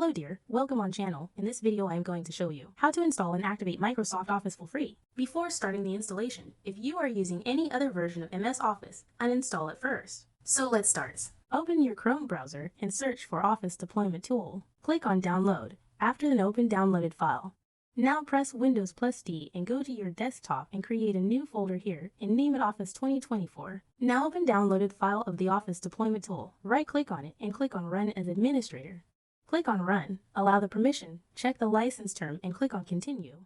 Hello dear, welcome on channel. In this video I am going to show you how to install and activate Microsoft Office for free. Before starting the installation, if you are using any other version of MS Office, uninstall it first. So let's start. Open your Chrome browser and search for Office Deployment Tool. Click on Download, after then open downloaded file. Now press Windows plus D and go to your desktop and create a new folder here and name it Office 2024. Now open downloaded file of the Office Deployment Tool. Right click on it and click on Run as Administrator. Click on Run, allow the permission, check the license term and click on Continue.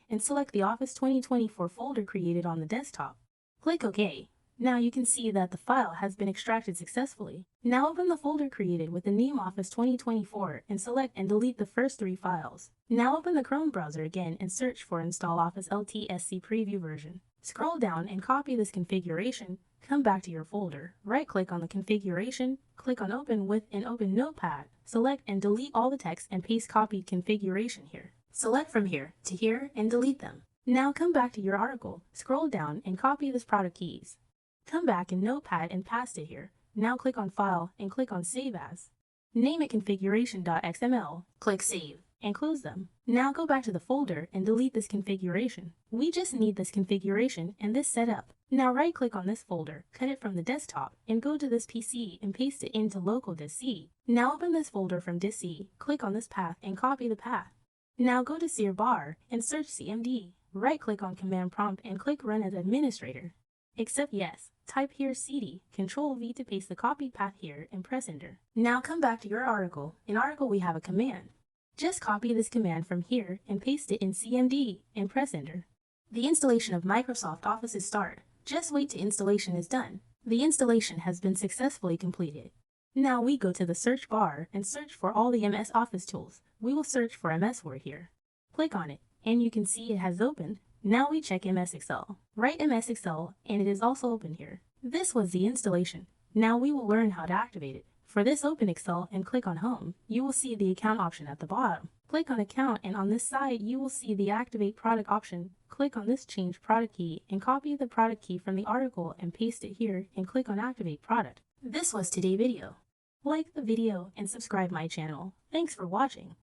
And select the Office 2024 folder created on the desktop. Click OK. Now you can see that the file has been extracted successfully. Now open the folder created with the name Office 2024 and select and delete the first 3 files. Now open the Chrome browser again and search for Install Office LTSC Preview version. Scroll down and copy this configuration. Come back to your folder, right-click on the configuration, click on Open with and open Notepad. Select and delete all the text and paste copied configuration here. Select from here to here and delete them. Now come back to your article, scroll down and copy this product keys. Come back in Notepad and paste it here. Now click on File and click on Save As. Name it configuration.xml, click Save, and close them. Now go back to the folder and delete this configuration. We just need this configuration and this setup. Now right-click on this folder, cut it from the desktop, and go to this PC and paste it into local disk C. Now open this folder from disk C, click on this path and copy the path. Now go to Sear bar and search CMD. Right-click on Command Prompt and click Run as Administrator. Except yes, type here CD, Ctrl-V to paste the copied path here and press Enter. Now come back to your article. In article we have a command. Just copy this command from here and paste it in CMD and press Enter. The installation of Microsoft Office is started. Just wait till installation is done. The installation has been successfully completed. Now we go to the search bar and search for all the MS Office tools. We will search for MS Word here. Click on it and you can see it has opened. Now we check MS Excel. Write MS Excel and it is also open here. This was the installation. Now we will learn how to activate it. For this, open Excel and click on Home. You will see the Account option at the bottom. Click on Account and on this side you will see the Activate Product option. Click on this Change Product key and copy the product key from the article and paste it here and click on Activate Product. This was today's video. Like the video and subscribe my channel. Thanks for watching.